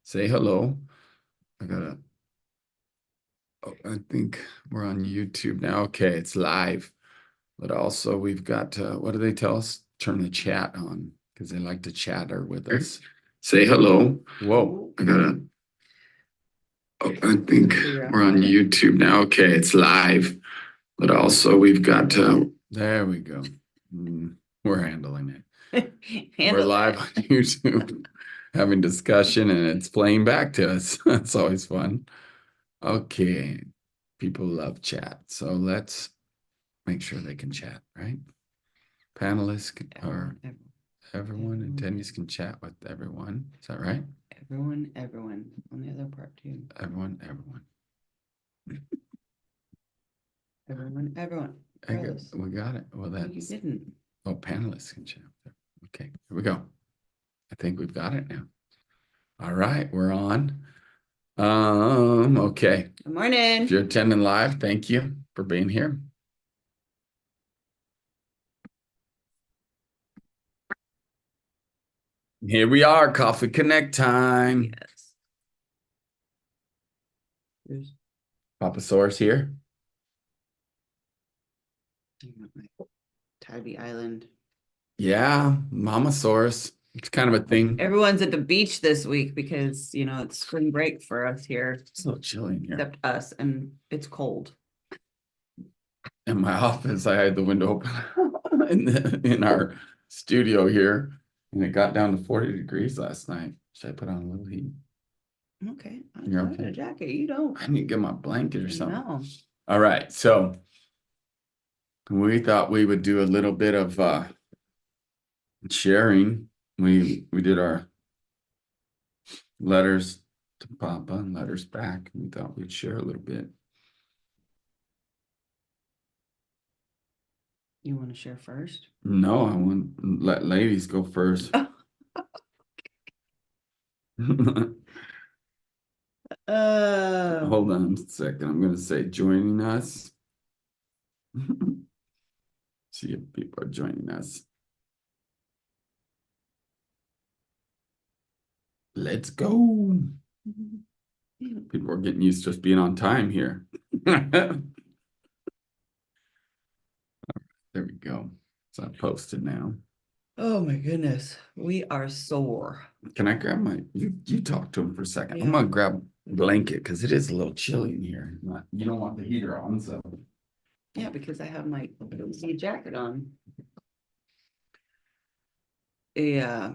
Say hello. I gotta, I think we're on YouTube now. Okay, it's live. But also we've got, what do they tell us? Turn the chat on because they like to chatter with us. Say hello. Whoa, I think we're on YouTube now. Okay, it's live. But also we've got, there we go. We're handling it. We're live on YouTube having discussion and it's playing back to us. That's always fun. Okay. People love chat. So let's make sure they can chat, right? Panelists or everyone attendees can chat with everyone. Is that right? Everyone on the other part too. Everyone. Everyone. We got it. Well, No, you didn't. Oh, panelists can chat. Okay, here we go. I think we've got it now. All right, we're on. Okay. Good morning. If you're attending live, thank you for being here. Here we are, Coffee Connect time. Yes. Papa Source here. Tybee Island. Yeah, Mama Source. It's kind of a thing. Everyone's at the beach this week because, it's spring break for us here. It's a little chilly in here. Except us, and it's cold. In my office, I had the window open in our studio here, and it got down to 40 degrees last night. Should I put on a little heat? Okay. You're okay. A jacket. You don't. I need to get my blanket or something. No. All right. So we thought we would do a little bit of sharing. We did our letters to Papa and letters back. We thought we'd share a little bit. You want to share first? No, I want to let ladies go first. Hold on a second. I'm going to say joining us. See if people are joining us. Let's go. People are getting used to just being on time here. There we go. So I posted now. Oh my goodness. We are sore. Can I grab you talk to him for a second. Yeah. I'm gonna grab a blanket because it is a little chilly in here. You don't want the heater on, so. Yeah, because I have my cozy jacket on. Yeah.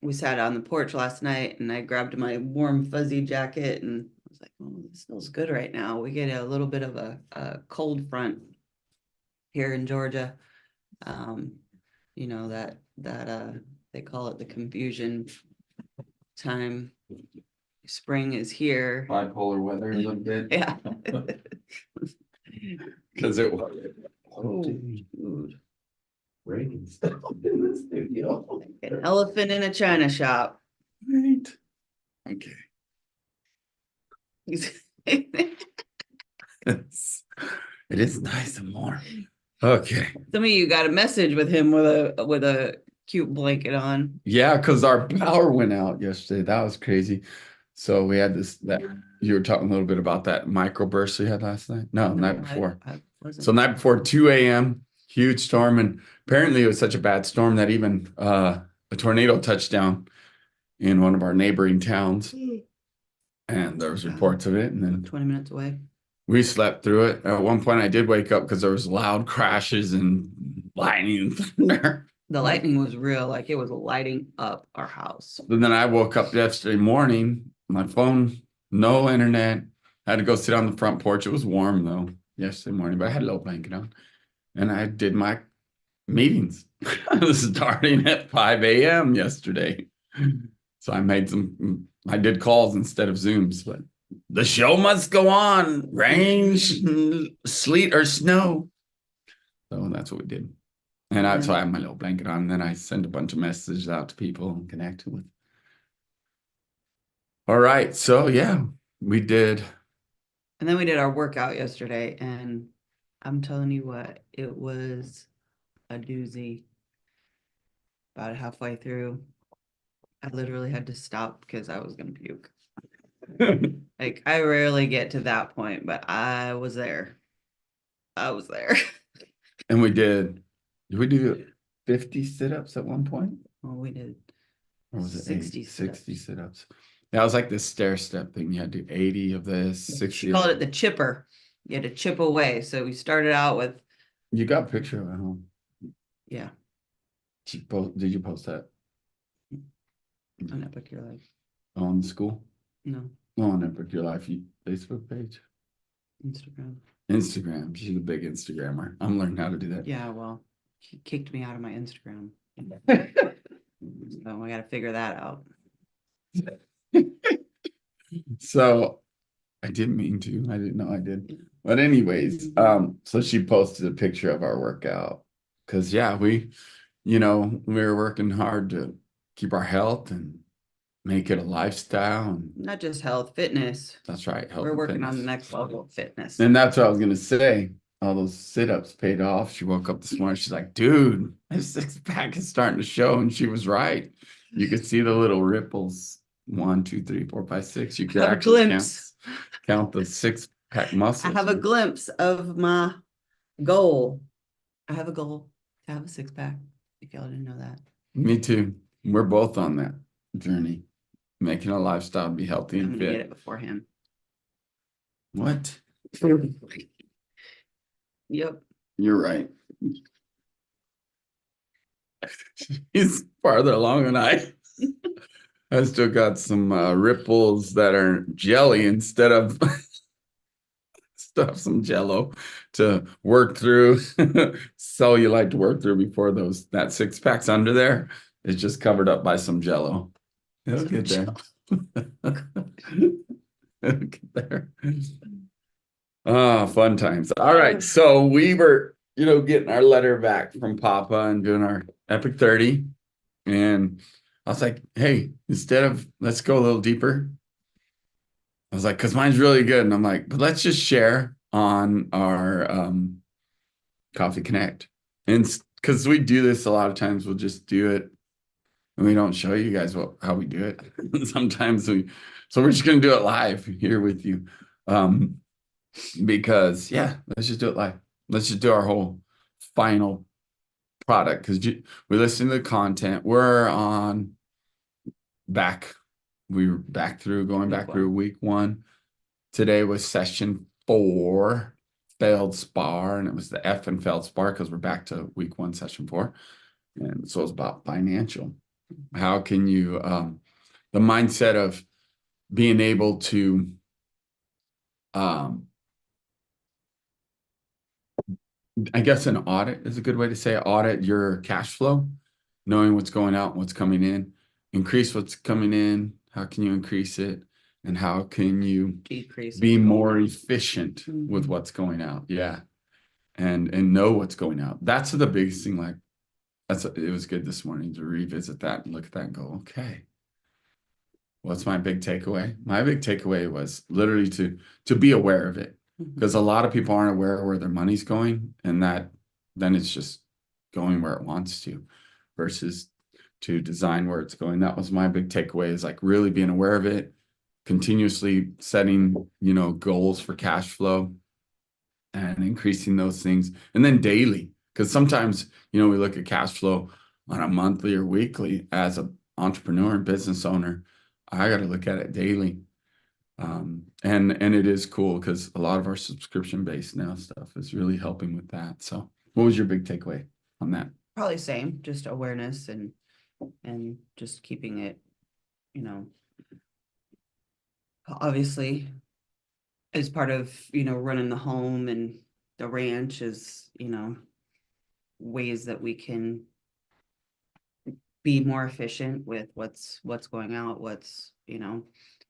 We sat on the porch last night and I grabbed my warm fuzzy jacket and I was like, oh, this feels good right now. We get a little bit of a cold front here in Georgia. That they call it the confusion time. Spring is here. Bipolar weather a little bit. Yeah. Because it was. Oh, dude. Raining stuff in the studio. An elephant in a china shop. Right. Okay. It is nice and warm. Okay. Some of you got a message with him with a cute blanket on. Yeah, because our power went out yesterday. That was crazy. So we had that you were talking a little bit about that microburst we had last night. No, the night before. So night before 2 a.m., huge storm. And apparently it was such a bad storm that even a tornado touched down in one of our neighboring towns. And there was reports of it. And then 20 minutes away. We slept through it. At one point I did wake up because there was loud crashes and lightning and thunder. The lightning was real, like it was lighting up our house. And then I woke up yesterday morning, my phone, no internet. I had to go sit on the front porch. It was warm though yesterday morning, but I had a little blanket on. And I did my meetings. I was starting at 5 a.m. yesterday. So I did calls instead of Zooms, but the show must go on, rain, sleet, or snow. So that's what we did. And so I have my little blanket on, and then I send a bunch of messages out to people and connect with. All right. So yeah, we did. And then we did our workout yesterday, and I'm telling you what, it was a doozy. About halfway through, I literally had to stop because I was gonna puke. Like I rarely get to that point, but I was there. I was there. And we did we do 50 sit-ups at one point? Well, we did Or was it 60 eight? sit-ups. 60 sit-ups. Yeah, it was like this stair step thing. You had to do 80 of this, 60 She called it the chipper. You had to chip away. So we started out with, You got a picture of it, huh? yeah, Did you post that on Epic Your Life. on the school? No, Oh, on Epic Your Life Facebook page? Instagram. Instagram. She's a big Instagrammer. I'm learning how to do that. Yeah, well, he kicked me out of my Instagram. So I gotta figure that out. So I didn't mean to. I didn't know I did. But anyways, so she posted a picture of our workout. Cause yeah, we were working hard to keep our health and make it a lifestyle. And Not just health, fitness. that's right. Health We're and working on the fitness. next level of fitness. And that's what I was gonna say. All those sit-ups paid off. She woke up this morning. She's like, dude, my six-pack is starting to show. And she was right. You could see the little ripples. 1, 2, 3, 4, 5, 6. You could Have a actually glimpse. count the six-pack I muscles. have a glimpse of my goal. I have a goal to have a six-pack, if y'all didn't know that. Me too. We're both on that journey, making a lifestyle, be healthy I'm and gonna get fit. it before him. What? Yep. You're right. He's farther along than I. I still got some ripples that are jelly instead of stuff, some jello to work through. Cellulite to work through before that six-pack's under there is just covered up by some jello. It'll Some get there. It'll get there. Ah, fun times. All right. So we were, getting our letter back from Papa and doing our Epic 30. And I was like, hey, let's go a little deeper. I was like, because mine's really good. And I'm like, but let's just share on our Coffee Connect. And because we do this a lot of times, we'll just do it and we don't show you guys how we do it. Sometimes so we're just going to do it live here with you. Because let's just do it live. Let's just do our whole final product because we listen to the content. We were going back through week 1. Today was session 4, failed spar, and it was the F and failed spar because we're back to week 1, session 4. And so it's about financial. How can you, the mindset of being able to, I guess an audit is a good way to say it. Audit your cash flow, knowing what's going out and what's coming in, increase what's coming in. How can you increase it? And how can you Decrease be what's going more out. efficient with what's going out? Yeah. And know what's going out. That's the biggest thing. Like it was good this morning to revisit that and look at that and go, okay, what's my big takeaway? My big takeaway was literally to be aware of it. Because a lot of people aren't aware of where their money's going, and then it's just going where it wants to, versus to design where it's going. That was my big takeaway, is like really being aware of it, continuously setting, goals for cash flow and increasing those things. And then daily, because sometimes, we look at cash flow on a monthly or weekly. As an entrepreneur and business owner, I got to look at it daily. And it is cool because a lot of our subscription-based now stuff is really helping with that. So what was your big takeaway on that? Probably same, just awareness and just keeping it, obviously as part of, running the home and the ranch is, ways that we can be more efficient with what's going out,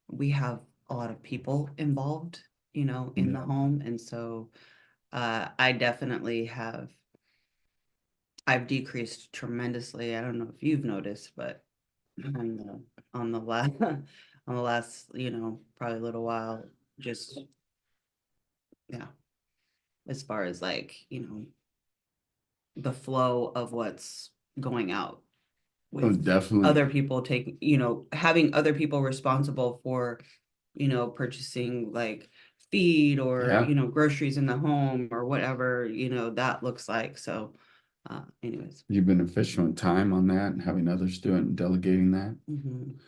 we have a lot of people involved, in the home. And so I definitely I've decreased tremendously. I don't know if you've noticed, but on the last on the last, probably a little while, just as far as like, the flow of what's going out. Oh, with definitely. other people taking, having other people responsible for, purchasing like feed or, Yeah. groceries in the home or whatever, that looks like. So, anyways. You've been efficient time on that and having others do it and delegating that. Mhm.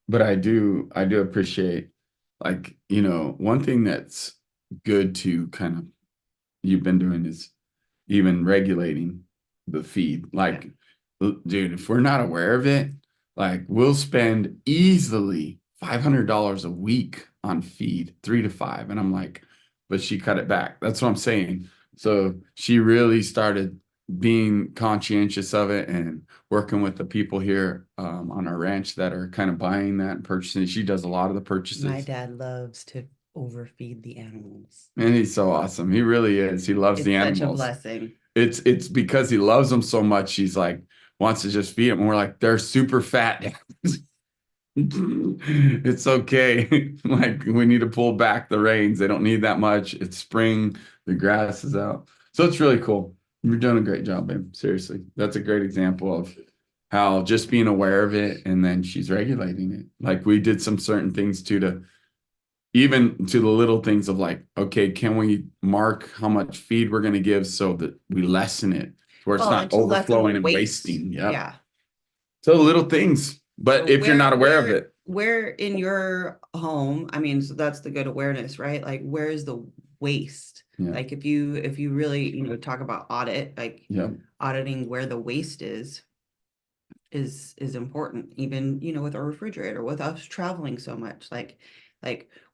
But I do appreciate, like, one thing that's good to kind of you've been doing is even regulating the feed. Like, dude, if we're not aware of it, like we'll spend easily $500 a week on feed, 3 to 5. And I'm like, but she cut it back. That's what I'm saying. So she really started being conscientious of it and working with the people here on our ranch that are kind of buying that and purchasing. She does a lot of the My purchases. dad loves to overfeed the animals. And he's so awesome. He really is. He loves the It's such a animals. blessing. It's because he loves them so much. He's like wants to just feed them. And we're like, they're super fat. It's okay. Like we need to pull back the reins. They don't need that much. It's spring. The grass is out. So it's really cool. You're doing a great job, babe. Seriously. That's a great example of how just being aware of it and then she's regulating it. Like we did some certain things too to even to the little things of like, okay, can we mark how much feed we're going to give so that we lessen it where it's Well, and not to lessen the overflowing and waste. wasting. Yep. Yeah. So little things. But So if you're not aware of it, where in your home, I mean, so that's the good awareness, right? Like where is the waste? yeah, Like if you really, talk about audit, like yeah, auditing where the waste is important, even, with our refrigerator, with us traveling so much. Like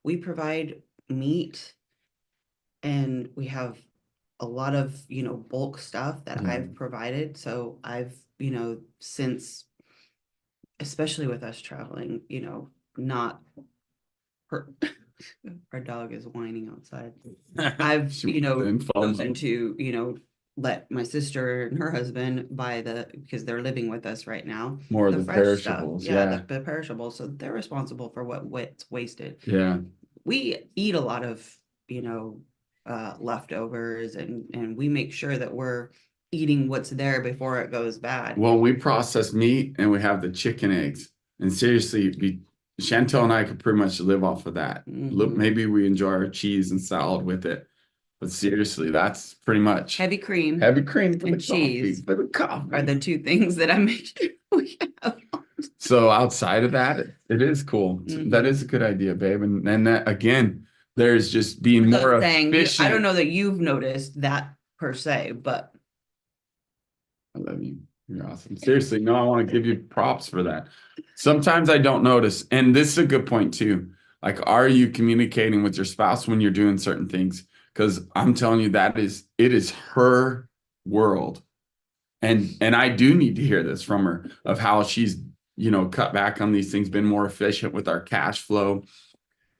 we provide meat and we have a lot of, bulk stuff that yeah. I've provided. So I've, since especially with us traveling, not her our dog is whining outside. I've, She then falls chosen to, let my sister and her husband buy because they're living with us right now, more of the the fresh stuff. perishables. Yeah, Yeah, the perishables. So they're responsible for what's wasted. yeah. We eat a lot of, you know, leftovers and we make sure that we're eating what's there before it goes bad. Well, we process meat and we have the chicken eggs. And seriously, Chantel and I could pretty much live off of that. Look, Mhm. maybe we enjoy our cheese and salad with it. But seriously, that's pretty much Heavy cream heavy cream for the and coffee, cheese for the are coffee. the two things that I make sure we have. So outside of that, it is cool. That is a Mhm. good idea, babe. And that again, there's just being So more saying I don't efficient. know that you've noticed that per se, but I love you. You're awesome. Seriously, no, I want to give you props for that. Sometimes I don't notice. And this is a good point too. Like, are you communicating with your spouse when you're doing certain things? Because I'm telling you, it is her world. And I do need to hear this from her of how she's, cut back on these things, been more efficient with our cash flow.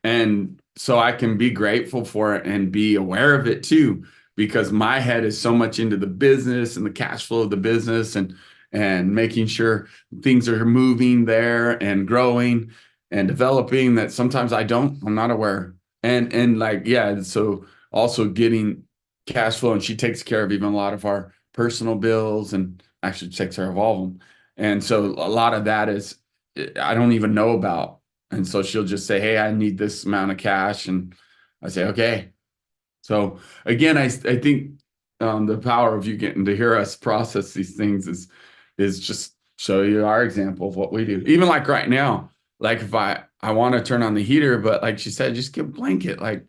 And so I can be grateful for it and be aware of it too, because my head is so much into the business and the cash flow of the business and making sure things are moving there and growing and developing that sometimes I'm not aware. And like, yeah, so also getting cash flow and she takes care of even a lot of our personal bills and actually takes care of all of them. And so a lot of that is I don't even know about and so she'll just say, "Hey, I need this amount of cash," and I say, "Okay." So again, I think the power of you getting to hear us process these things is just show you our example of what we do. Even like right now, like if I want to turn on the heater, but like she said, just get a blanket, like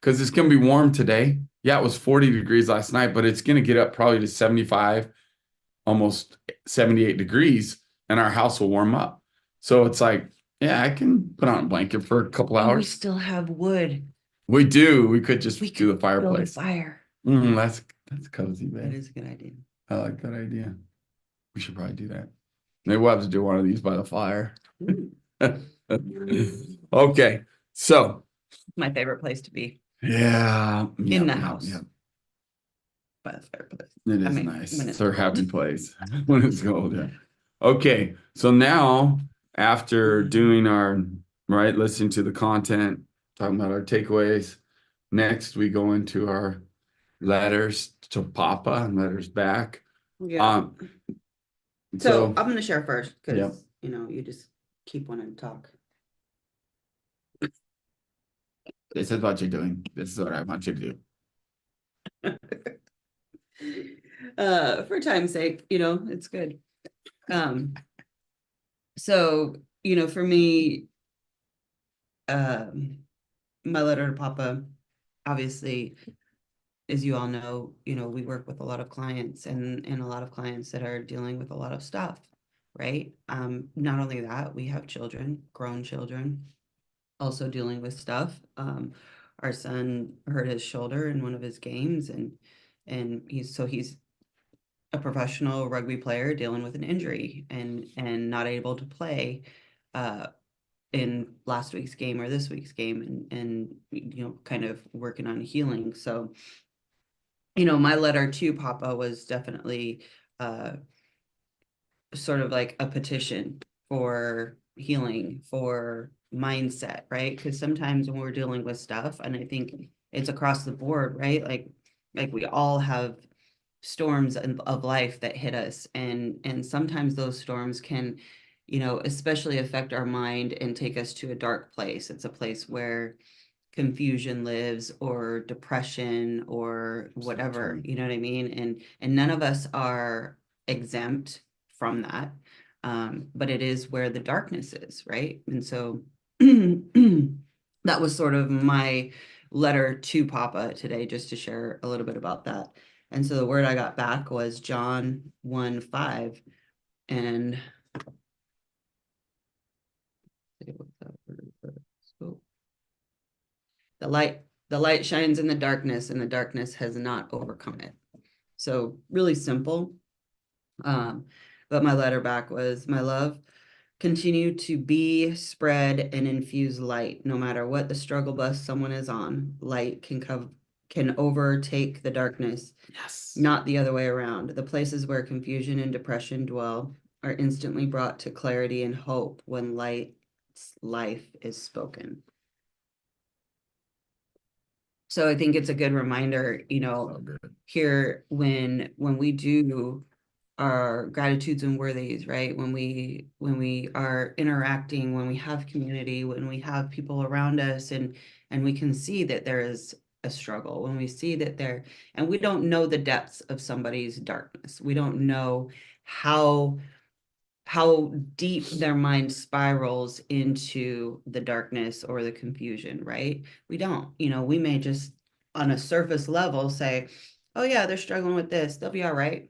because it's gonna be warm today. Yeah, it was 40 degrees last night, but it's gonna get up probably to 75, almost 78 degrees, and our house will warm up. So it's like, yeah, I can put on a blanket for a couple and we hours. still have wood. We do. We could just We do the could build a fireplace. fire. That's cozy, That babe. is a good idea. I like that idea. We should probably do that. Maybe we'll have to do one of these by the fire. Okay. So, My favorite place to be yeah, in yep, the yep, house yep. by the fireplace. It I is mean, nice. when It's it's our cold. happy place when it's cold. Yeah. Okay. So now, after doing our, right, listening to the content, talking about our takeaways, next we go into our letters to Papa and letters back. Yeah. Um, So So, I'm gonna share first, yep, because you just keep wanting to talk. this is what you're doing. This is what I want you to do. For time's sake, it's good. Um, so, for me, um, my letter to Papa, obviously, as you all know, we work with a lot of clients and a lot of clients that are dealing with a lot of stuff, right? Not only that, we have children, grown children, also dealing with stuff. Our son hurt his shoulder in one of his games, and he's a professional rugby player dealing with an injury and not able to play uh in last week's game or this week's game, and kind of working on healing. So my letter to Papa was definitely uh sort of like a petition for healing, for mindset, right? Because sometimes when we're dealing with stuff, and I think it's across the board, right? Like we all have storms of life that hit us, and sometimes those storms can, especially affect our mind and take us to a dark place. It's a place where confusion lives, or depression, or whatever, True. you know what I mean? And none of us are exempt from that. But it is where the darkness is, right? And so that was sort of my letter to Papa today, just to share a little bit about that. And so the word I got back was John 1:5. And the light shines in the darkness, and the darkness has not overcome it. So really simple. But my letter back was, my love, continue to be, spread, and infuse light. No matter what the struggle bus someone is on, light can overtake the darkness, Yes. not the other way around. The places where confusion and depression dwell are instantly brought to clarity and hope when light's life is spoken. So I think it's a good reminder, So good. here when we do our gratitudes and worthies, right? When we are interacting, when we have community, when we have people around us, and we can see that there is a struggle, when we see that and we don't know the depths of somebody's darkness. We don't know how deep their mind spirals into the darkness or the confusion, right? We don't, we may just on a surface level say, oh yeah, they're struggling with this, they'll be all right.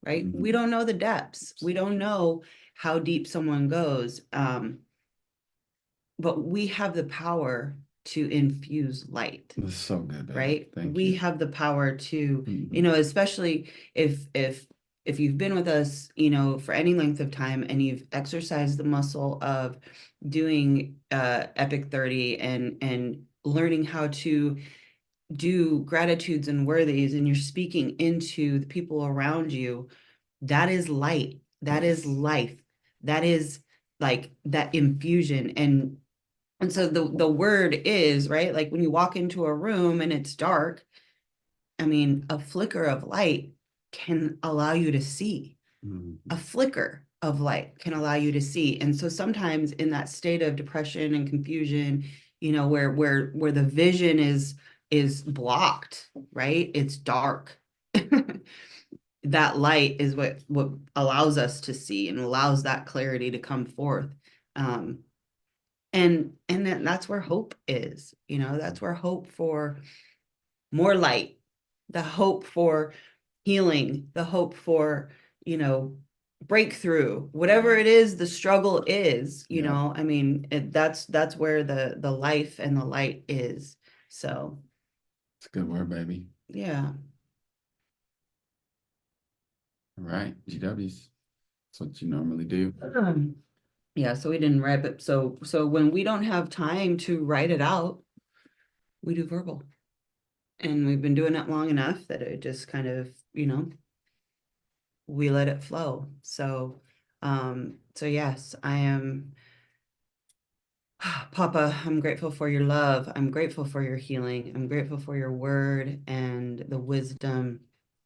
Right? Mhm. We don't know the depths. We don't know how deep someone goes. But we have the power to infuse light, That's so good, baby. right? Thank We you. have the power to, Mhm. especially if you've been with us, for any length of time, and you've exercised the muscle of doing Epic 30, and learning how to do gratitudes and worthies, and you're speaking into the people around you, that is light. That is life. That is like that infusion. And so the word is, right? Like when you walk into a room and it's dark, I mean, a flicker of light can allow you to see. Mhm. A flicker of light can allow you to see. And so sometimes in that state of depression and confusion, where the vision is blocked, right? It's dark. That light is what allows us to see and allows that clarity to come forth. Um, and that's where hope is, that's where hope for more light, the hope for healing, the hope for, you know, breakthrough, whatever it is, the struggle is, Yeah. I mean, that's where the life and the light is. So, It's a good word, baby. yeah. All right, GWs. That's what you normally do. Yeah, so we didn't write it. So when we don't have time to write it out, we do verbal. And we've been doing it long enough that it just kind of, we let it flow. So yes, I am Papa, I'm grateful for your love. I'm grateful for your healing. I'm grateful for your word and the wisdom,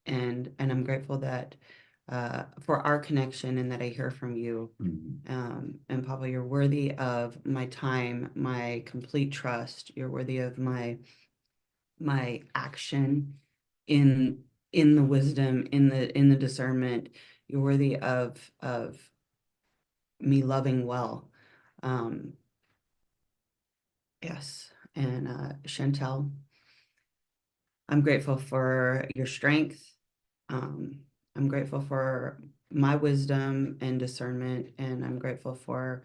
and I'm grateful that for our connection and that I hear from you. Mhm. And Papa, you're worthy of my time, my complete trust. You're worthy of my action in the wisdom, in the discernment. You're worthy of me loving well. Um, yes. And Chantel, I'm grateful for your strength. Um, I'm grateful for my wisdom and discernment, and I'm grateful for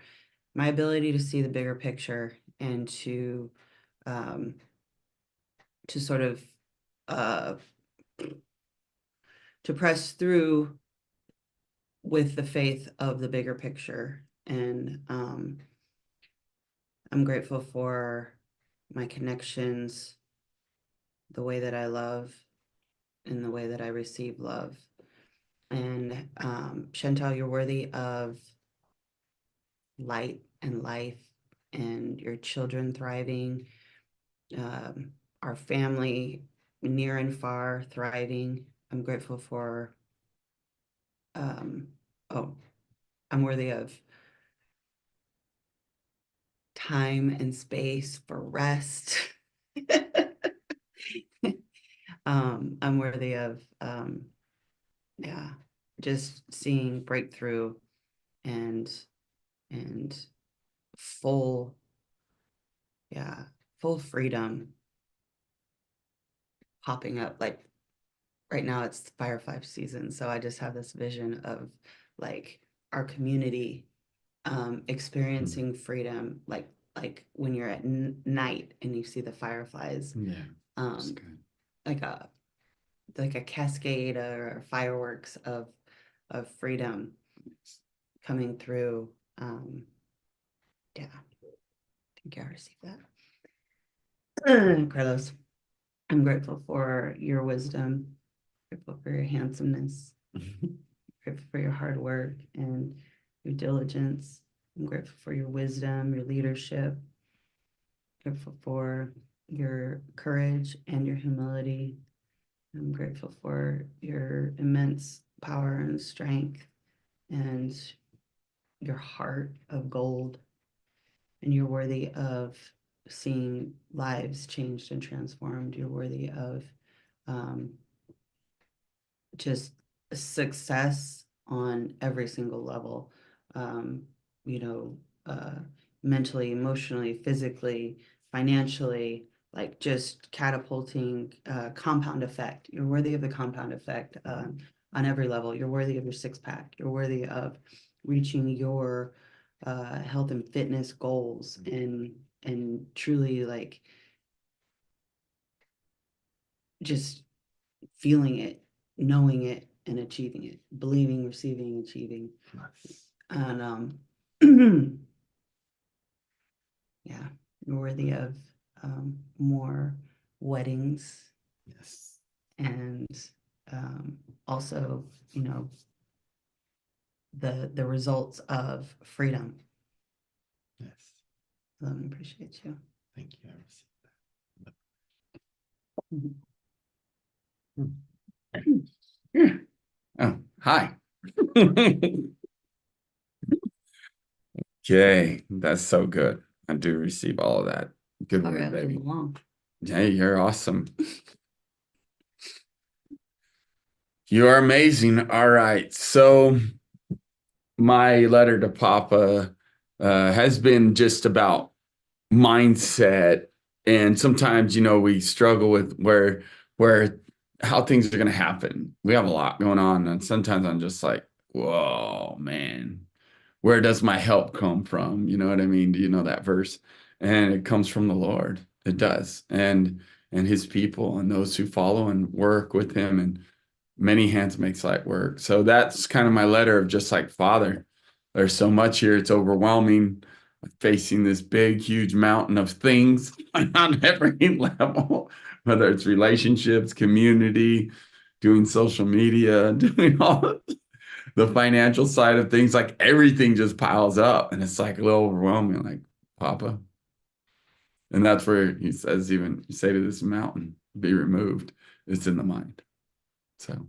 my ability to see the bigger picture and um, to sort of uh, to press through with the faith of the bigger picture. And I'm grateful for my connections, the way that I love, and the way that I receive love. And Chantal, you're worthy of light and life and your children thriving, um, our family near and far thriving. I'm grateful for, um, oh, I'm worthy of time and space for rest. I'm worthy of, yeah, just seeing breakthrough and and full, yeah, full freedom popping up. Like right now, it's Firefly season, so I just have this vision of like our community experiencing freedom, like when you're at night and you see the fireflies, Yeah, that's um, good. like a cascade or fireworks of freedom coming through. Yeah, I think I received that. Carlos, I'm grateful for your wisdom, grateful for your handsomeness, grateful for your hard work and your diligence. I'm grateful for your wisdom, your leadership, grateful for your courage and your humility. I'm grateful for your immense power and strength and your heart of gold. And you're worthy of seeing lives changed and transformed. You're worthy of um, just success on every single level, um, you know, mentally, emotionally, physically, financially, like just catapulting compound effect. You're worthy of the compound effect on every level. You're worthy of your six pack. You're worthy of reaching your health and fitness goals and truly like just feeling it, knowing it, and achieving it, believing, receiving, achieving. Nice. And yeah, you're worthy of more weddings Yes. and also, you know, the results of freedom. Yes. Love and appreciate you. Thank you. I received that. Oh, hi. Okay, that's so good. I do receive all of that. Good Sorry, I word, was a baby. little long. Hey, you're awesome. You are amazing. All right. So my letter to Papa has been just about mindset. And sometimes, we struggle with where how things are going to happen. We have a lot going on. And sometimes I'm just like, whoa, man, where does my help come from? You know what I mean? Do you know that verse? And it comes from the Lord. It does. And his people and those who follow and work with him, and many hands makes light work. So that's kind of my letter of just like, Father, there's so much here. It's overwhelming. Facing this big, huge mountain of things on every level, whether it's relationships, community, doing social media, doing all the financial side of things, like everything just piles up and it's like a little overwhelming, like, Papa. And that's where he says, even you say to this mountain, be removed. It's in the mind. So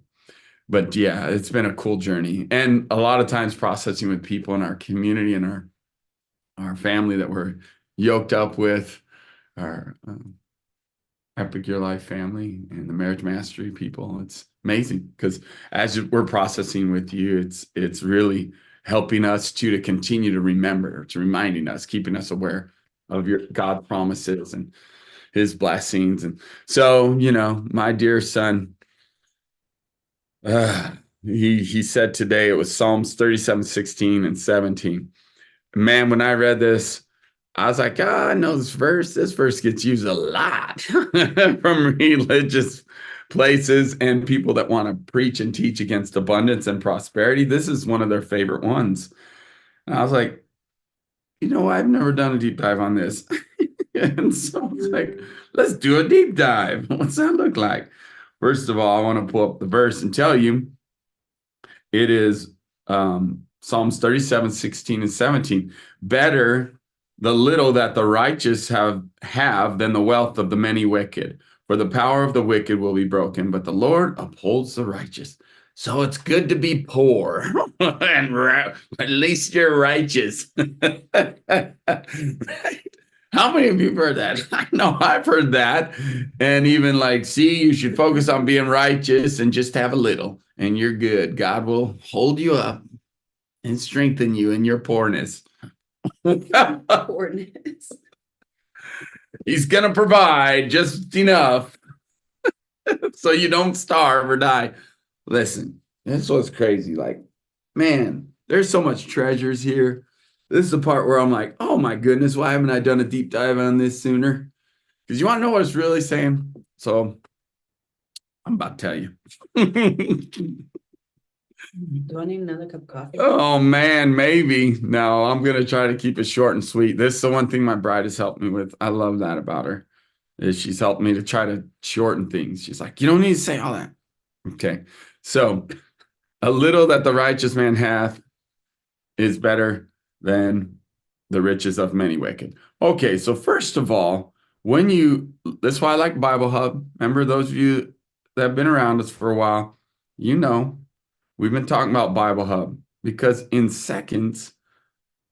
But yeah, it's been a cool journey, and a lot of times processing with people in our community and our family that we're yoked up with, our Epic Your Life family and the Marriage Mastery people. It's amazing because as we're processing with you, it's really helping us to continue to remember. It's reminding us, keeping us aware of your God promises and his blessings. And so, my dear son, he said today it was Psalms 37:16 and 17. Man, when I read this, I was like, I know this verse. This verse gets used a lot from religious places and people that want to preach and teach against abundance and prosperity. This is one of their favorite ones. And I was like, I've never done a deep dive on this. And so I was like, let's do a deep dive. What's that look like? First of all, I want to pull up the verse and tell you it is Psalms 37:16 and 17. Better the little that the righteous have than the wealth of the many wicked. For the power of the wicked will be broken, but the Lord upholds the righteous. So it's good to be poor, and at least you're righteous. Right? How many of you have heard that? I know I've heard that. And even like, see, you should focus on being righteous and just have a little, and you're good. God will hold you up and strengthen you in your poorness. Poorness. He's going to provide just enough so you don't starve or die. Listen, that's what's crazy. Like, man, there's so much treasures here. This is the part where I'm like, oh my goodness, why haven't I done a deep dive on this sooner? Because you want to know what it's really saying? So I'm about to tell you. Do I need another cup of coffee? Oh man, maybe. No, I'm gonna try to keep it short and sweet. This is the one thing my bride has helped me with. I love that about her. Is she's helped me to try to shorten things. She's like, you don't need to say all that. Okay. So a little that the righteous man hath is better than the riches of many wicked. Okay, so first of all, that's why I like Bible Hub. Remember, those of you that have been around us for a while, we've been talking about Bible Hub because in seconds,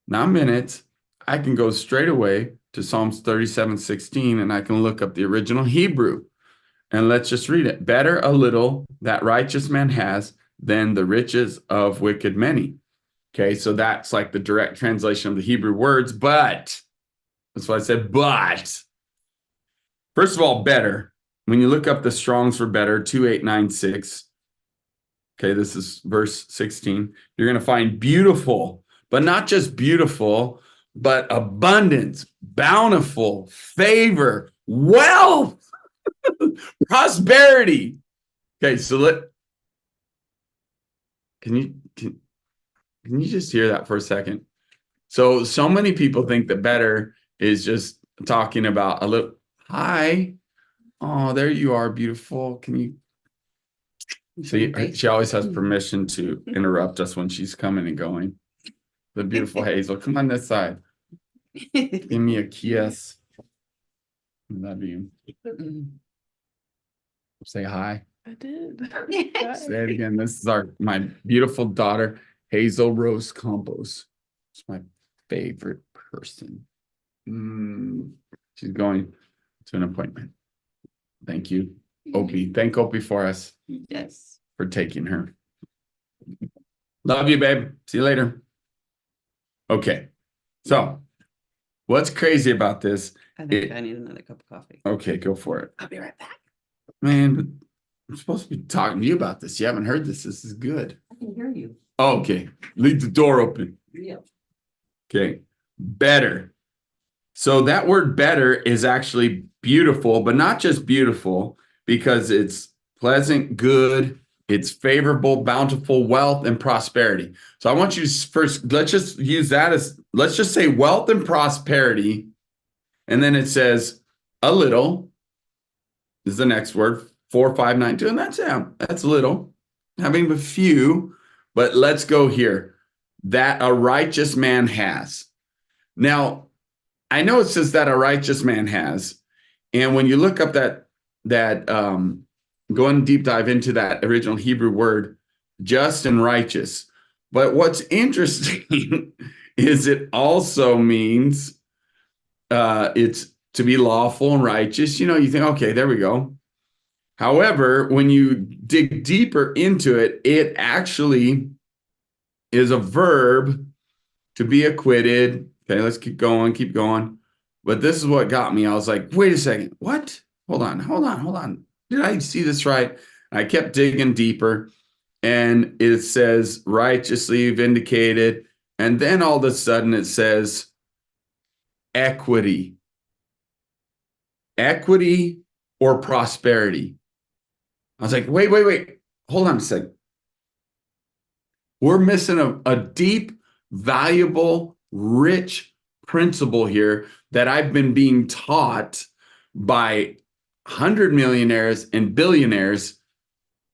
not minutes, I can go straight away to Psalms 37:16 and I can look up the original Hebrew. And let's just read it. Better a little that righteous man has than the riches of wicked many. Okay, so that's like the direct translation of the Hebrew words, but that's why I said, but. First of all, better. When you look up the Strong's for better, 2896, okay, this is verse 16, you're going to find beautiful, but not just beautiful, but abundance, bountiful, favor, wealth, prosperity. Okay, so can you just hear that for a second? So many people think that better is just talking about a little, hi, oh, there you are, beautiful. Can you see? She always has permission to interrupt us when she's coming and going. The beautiful Hazel, come on this side. Give me a kiss. Love you. Say hi. I did. Say it again. This is my beautiful daughter, Hazel Rose Campos. It's my favorite person. She's going to an appointment. Thank you, Opie. Thank Opie for us. Yes. For taking her. Love you, babe. See you later. Okay. So what's crazy about this? I think I need another cup of coffee. Okay, go for it. I'll be right back. Man, but I'm supposed to be talking to you about this. You haven't heard this. This is good. I can hear you. Oh, okay. Leave the door open. Yep. Okay. Better. So that word better is actually beautiful, but not just beautiful because it's pleasant, good, it's favorable, bountiful, wealth, and prosperity. So I want you to first, let's just use that as, let's just say wealth and prosperity. And then it says a little is the next word, 4592. And that's little, having a few, but let's go here. That a righteous man has. Now, I know it says that a righteous man has. And when you look up that go and deep dive into that original Hebrew word, just and righteous. But what's interesting is it also means it's to be lawful and righteous. You think, okay, there we go. However, when you dig deeper into it, it actually is a verb to be acquitted. Okay, let's keep going, keep going. But this is what got me. I was like, wait a second, what? Hold on. Did I see this right? I kept digging deeper, and it says righteously vindicated. And then all of a sudden it says equity. Equity or prosperity. I was like, wait. Hold on a second. We're missing a deep, valuable, rich principle here that I've been being taught by 100 millionaires and billionaires,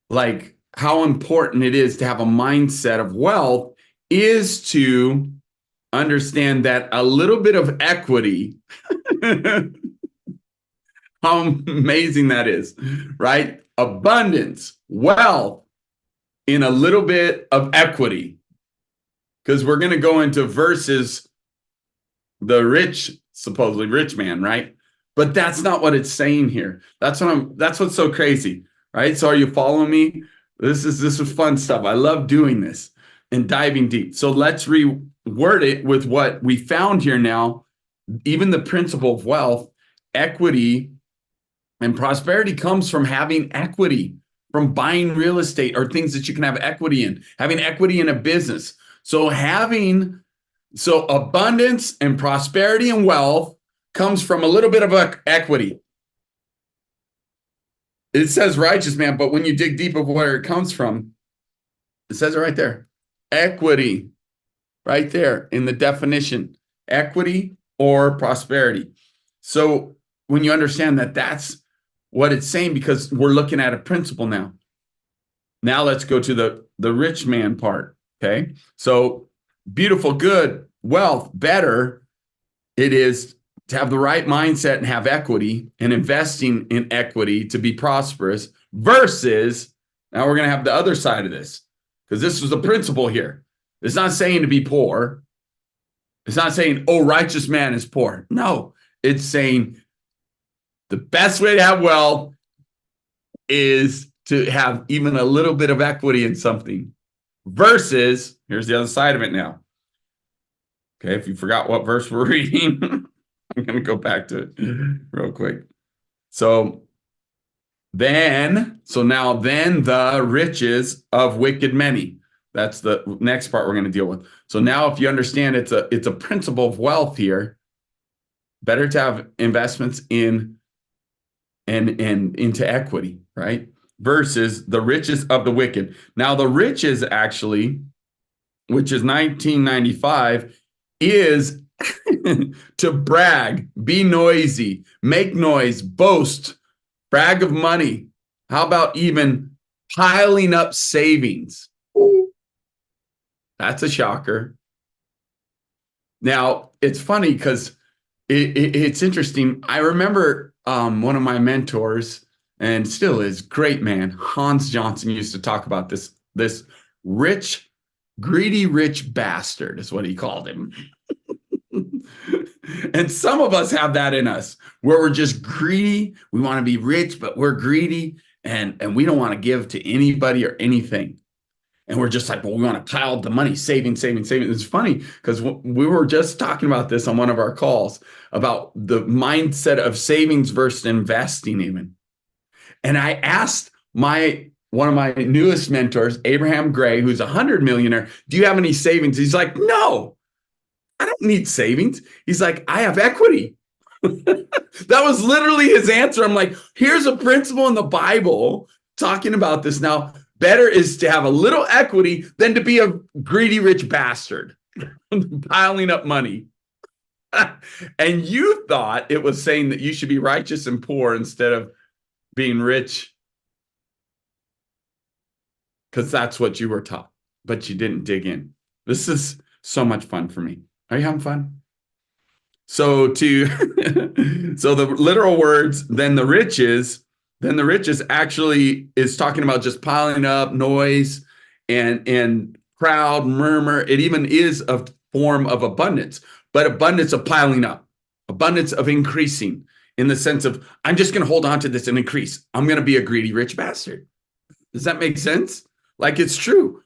like how important it is to have a mindset of wealth is to understand that a little bit of equity, how amazing that is, right? Abundance, wealth, in a little bit of equity, because we're going to go into verses the rich, supposedly rich man, right? But that's not what it's saying here. That's what's so crazy, right? So are you following me? This is fun stuff. I love doing this and diving deep. So let's reword it with what we found here now. Even the principle of wealth, equity, and prosperity comes from having equity, from buying real estate or things that you can have equity in, having equity in a business. So abundance and prosperity and wealth comes from a little bit of equity. It says righteous man, but when you dig deep of where it comes from, it says it right there. Equity, right there in the definition, equity or prosperity. So when you understand that that's what it's saying, because we're looking at a principle now. Now let's go to the rich man part, okay? So beautiful, good, wealth, better. It is to have the right mindset and have equity and investing in equity to be prosperous versus, now we're going to have the other side of this, because this was the principle here. It's not saying to be poor. It's not saying, oh, righteous man is poor. No, it's saying the best way to have wealth is to have even a little bit of equity in something versus, here's the other side of it now. Okay, if you forgot what verse we're reading, I'm going to go back to it real quick. So now the riches of wicked many. That's the next part we're going to deal with. So now if you understand it's a principle of wealth here, better to have investments in and into equity, right? Versus the riches of the wicked. Now the riches actually, which is 1995, is to brag, be noisy, make noise, boast, brag of money. How about even piling up savings? That's a shocker. Now, it's funny because it's interesting. I remember one of my mentors, and still is, great man, Hans Johnson, used to talk about this rich, greedy, rich bastard is what he called him. And some of us have that in us where we're just greedy. We want to be rich, but we're greedy and we don't want to give to anybody or anything. And we're just like, well, we want to pile up the money, saving. It's funny because we were just talking about this on one of our calls about the mindset of savings versus investing even. And I asked one of my newest mentors, Abraham Gray, who's a 100 millionaire, do you have any savings? He's like, no, I don't need savings. He's like, I have equity. That was literally his answer. I'm like, here's a principle in the Bible talking about this. Now, better is to have a little equity than to be a greedy, rich bastard piling up money. And you thought it was saying that you should be righteous and poor instead of being rich, because that's what you were taught, but you didn't dig in. This is so much fun for me. Are you having fun? So so the literal words, then the riches actually is talking about just piling up noise and crowd, murmur. It even is a form of abundance, but abundance of piling up, abundance of increasing in the sense of, I'm just going to hold on to this and increase. I'm going to be a greedy rich bastard. Does that make sense? Like, it's true.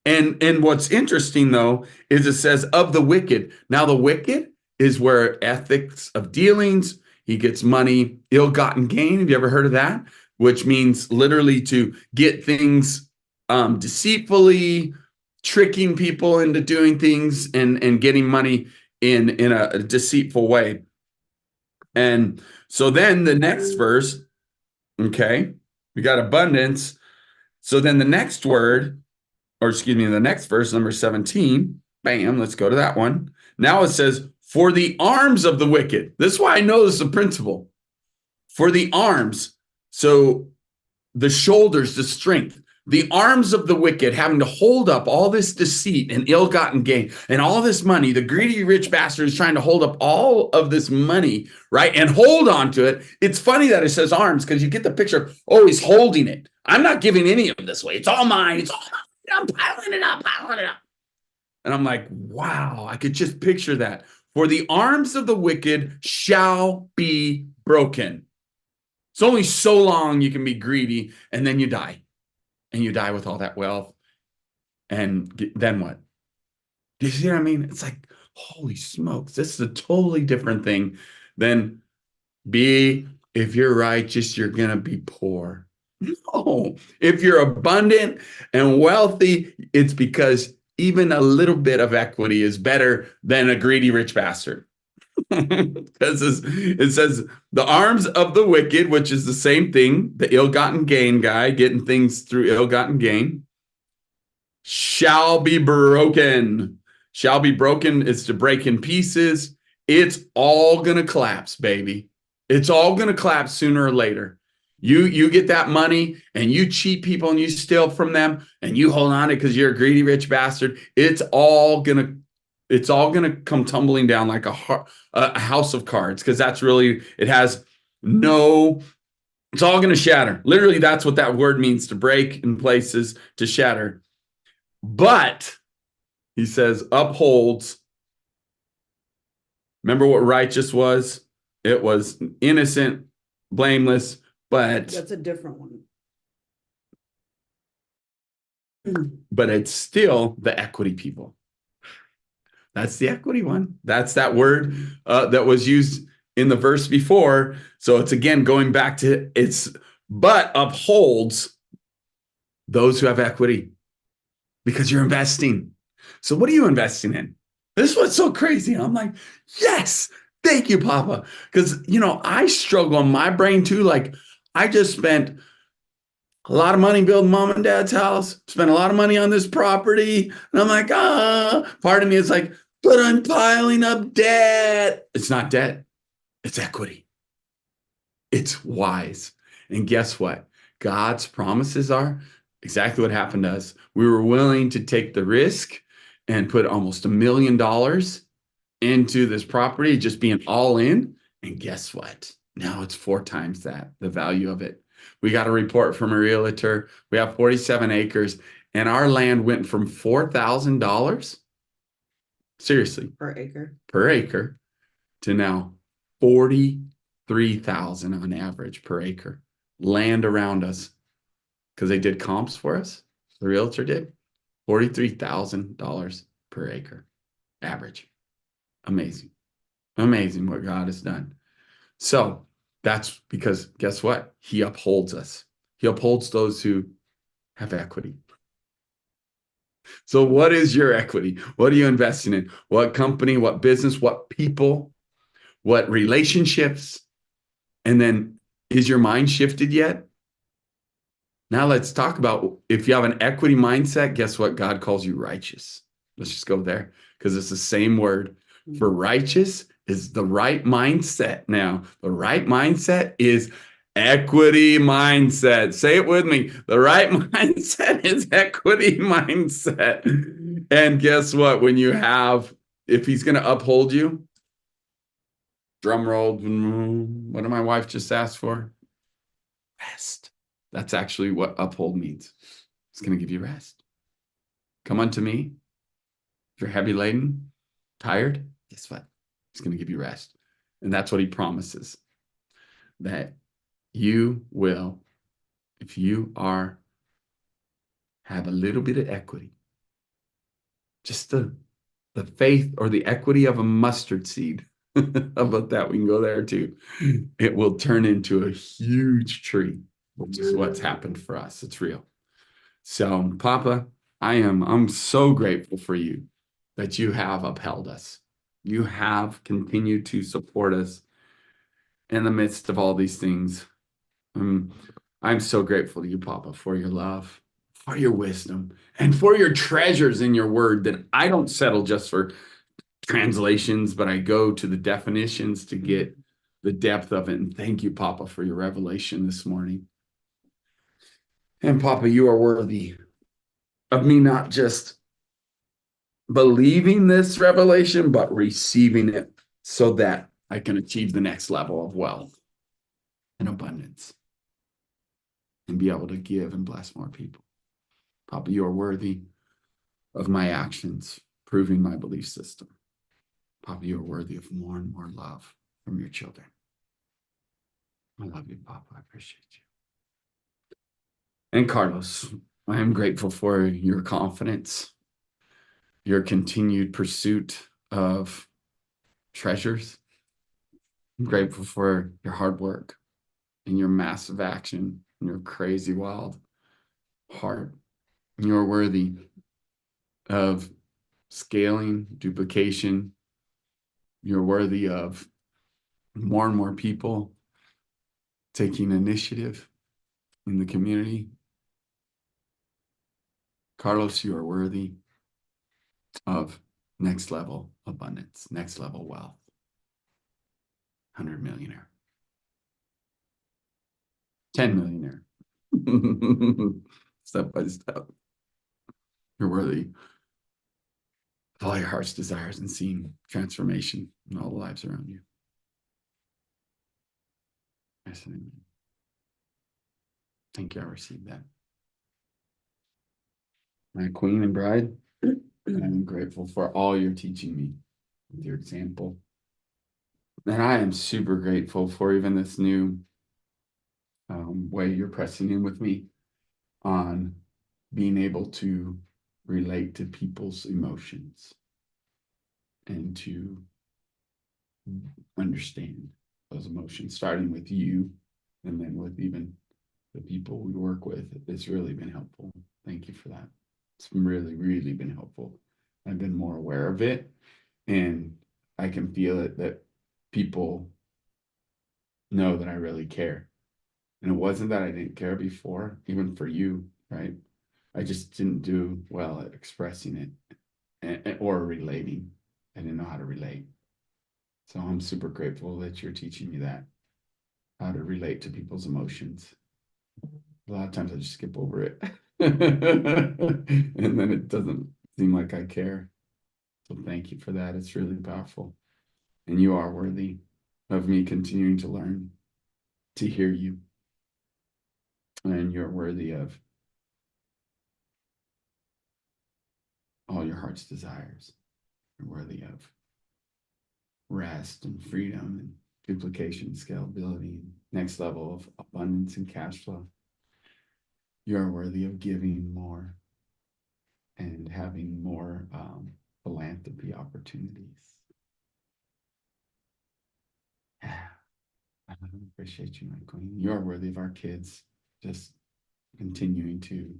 And what's interesting though is it says of the wicked. Now the wicked is where ethics of dealings, he gets money, ill-gotten gain. Have you ever heard of that? Which means literally to get things deceitfully, tricking people into doing things and getting money in a deceitful way. And so then the next verse, okay, we got abundance. So then the next word, or excuse me, the next verse, number 17, bam, let's go to that one. Now it says, for the arms of the wicked. This is why I know this is a principle. For the arms, so the shoulders, the strength, the arms of the wicked having to hold up all this deceit and ill-gotten gain and all this money. The greedy rich bastard is trying to hold up all of this money, right? And hold on to it. It's funny that it says arms because you get the picture of, oh, he's holding it. I'm not giving any of this way. It's all mine. It's all mine. I'm piling it up, piling it up. And I'm like, wow, I could just picture that. For the arms of the wicked shall be broken. It's only so long you can be greedy and then you die. And you die with all that wealth. And then what? Do you see what I mean? It's like, holy smokes, this is a totally different thing than if you're righteous, you're going to be poor. No, if you're abundant and wealthy, it's because even a little bit of equity is better than a greedy rich bastard. Because it says the arms of the wicked, which is the same thing, the ill-gotten gain guy getting things through ill-gotten gain, shall be broken. Shall be broken is to break in pieces. It's all gonna collapse, baby. It's all gonna collapse sooner or later. You get that money and you cheat people and you steal from them and you hold on to it because you're a greedy rich bastard. It's all gonna come tumbling down like a house of cards, because that's really, it has no, it's all going to shatter. Literally, that's what that word means, to break in places, to shatter. But he says upholds. Remember what righteous was? It was innocent, blameless, but That's a different one. it's still the equity people. That's the equity one. That's that word that was used in the verse before. So it's again going back to but upholds those who have equity, because you're investing. So what are you investing in? This is what's so crazy. I'm like, yes, thank you, Papa. Because, I struggle in my brain too. Like, I just spent a lot of money building mom and dad's house, spent a lot of money on this property. And I'm like, part of me is like, but I'm piling up debt. It's not debt. It's equity. It's wise. And guess what? God's promises are exactly what happened to us. We were willing to take the risk and put almost $1 million into this property, just being all in. And guess what? Now it's 4 times that, the value of it. We got a report from a realtor. We have 47 acres, and our land went from $4,000, seriously, per acre, to now 43,000 on average per acre. Land around us, because they did comps for us. The realtor did $43,000 per acre average. Amazing. Amazing what God has done. So that's because, guess what? He upholds us. He upholds those who have equity. So what is your equity? What are you investing in? What company, what business, what people, what relationships? And then, is your mind shifted yet? Now let's talk about, if you have an equity mindset, guess what? God calls you righteous. Let's just go there, because it's the same word. For righteous is the right mindset. Now, the right mindset is equity mindset. Say it with me. The right mindset is equity mindset. And guess what? If he's going to uphold you, drum roll, what did my wife just ask for? Rest. That's actually what uphold means. It's going to give you rest. Come unto me. If you're heavy laden, tired, guess what? He's going to give you rest. And that's what he promises, that you will, if you have a little bit of equity, just the faith or the equity of a mustard seed. How about that? We can go there too. It will turn into a huge tree, which is what's happened for us. It's real. So, Papa, I'm so grateful for you that you have upheld us. You have continued to support us in the midst of all these things. I'm so grateful to you, Papa, for your love, for your wisdom, and for your treasures in your word, that I don't settle just for translations, but I go to the definitions to get the depth of it. And thank you, Papa, for your revelation this morning. And Papa, you are worthy of me not just believing this revelation, but receiving it so that I can achieve the next level of wealth and abundance and be able to give and bless more people. Papa, you are worthy of my actions, proving my belief system. Papa, you are worthy of more and more love from your children. I love you, Papa. I appreciate you. And Carlos, I am grateful for your confidence, your continued pursuit of treasures. I'm grateful for your hard work and your massive action and your crazy, wild heart. You're worthy of scaling, duplication. You're worthy of more and more people taking initiative in the community. Carlos, you are worthy of next level abundance, next level wealth. 100 millionaire. 10 millionaire. Step by step. You're worthy of all your heart's desires and seeing transformation in all the lives around you. Yes, amen. Thank you. I received that. My queen and bride, I'm grateful for all you're teaching me with your example. And I am super grateful for even this new way you're pressing in with me on being able to relate to people's emotions and to understand those emotions, starting with you and then with even the people we work with. It's really been helpful. Thank you for that. It's really, really been helpful. I've been more aware of it, and I can feel it that people know that I really care. And it wasn't that I didn't care before, even for you, right? I just didn't do well at expressing it or relating. I didn't know how to relate. So I'm super grateful that you're teaching me that, how to relate to people's emotions. A lot of times I just skip over it. And then it doesn't seem like I care. So thank you for that. It's really powerful. And you are worthy of me continuing to learn, to hear you. And you're worthy of all your heart's desires. You're worthy of rest and freedom and duplication, scalability, next level of abundance and cash flow. You are worthy of giving more and having more philanthropy opportunities. I appreciate you, my queen. You are worthy of our kids just continuing to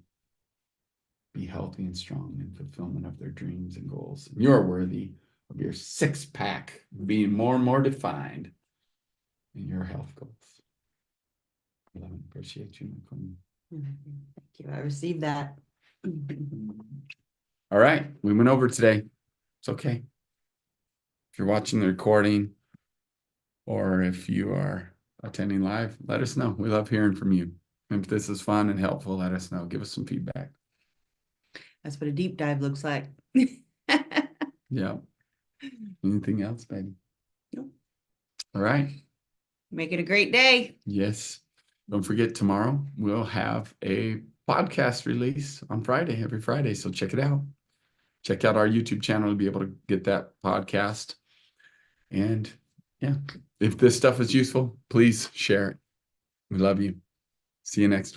be healthy and strong in fulfillment of their dreams and goals. And you are worthy of your six-pack being more and more defined in your health goals. I love and appreciate you, my queen. Thank you. I received that. All right, we went over today. It's okay. If you're watching the recording or if you are attending live, let us know. We love hearing from you. And if this is fun and helpful, let us know. Give us some feedback. That's what a deep dive looks like. Yeah. Anything else, baby? Nope. All right. Make it a great day. Yes. Don't forget, tomorrow we'll have a podcast release on Friday, every Friday. So check it out. check out our YouTube channel to be able to get that podcast. And yeah, if this stuff is useful, please share it. We love you. See you next week.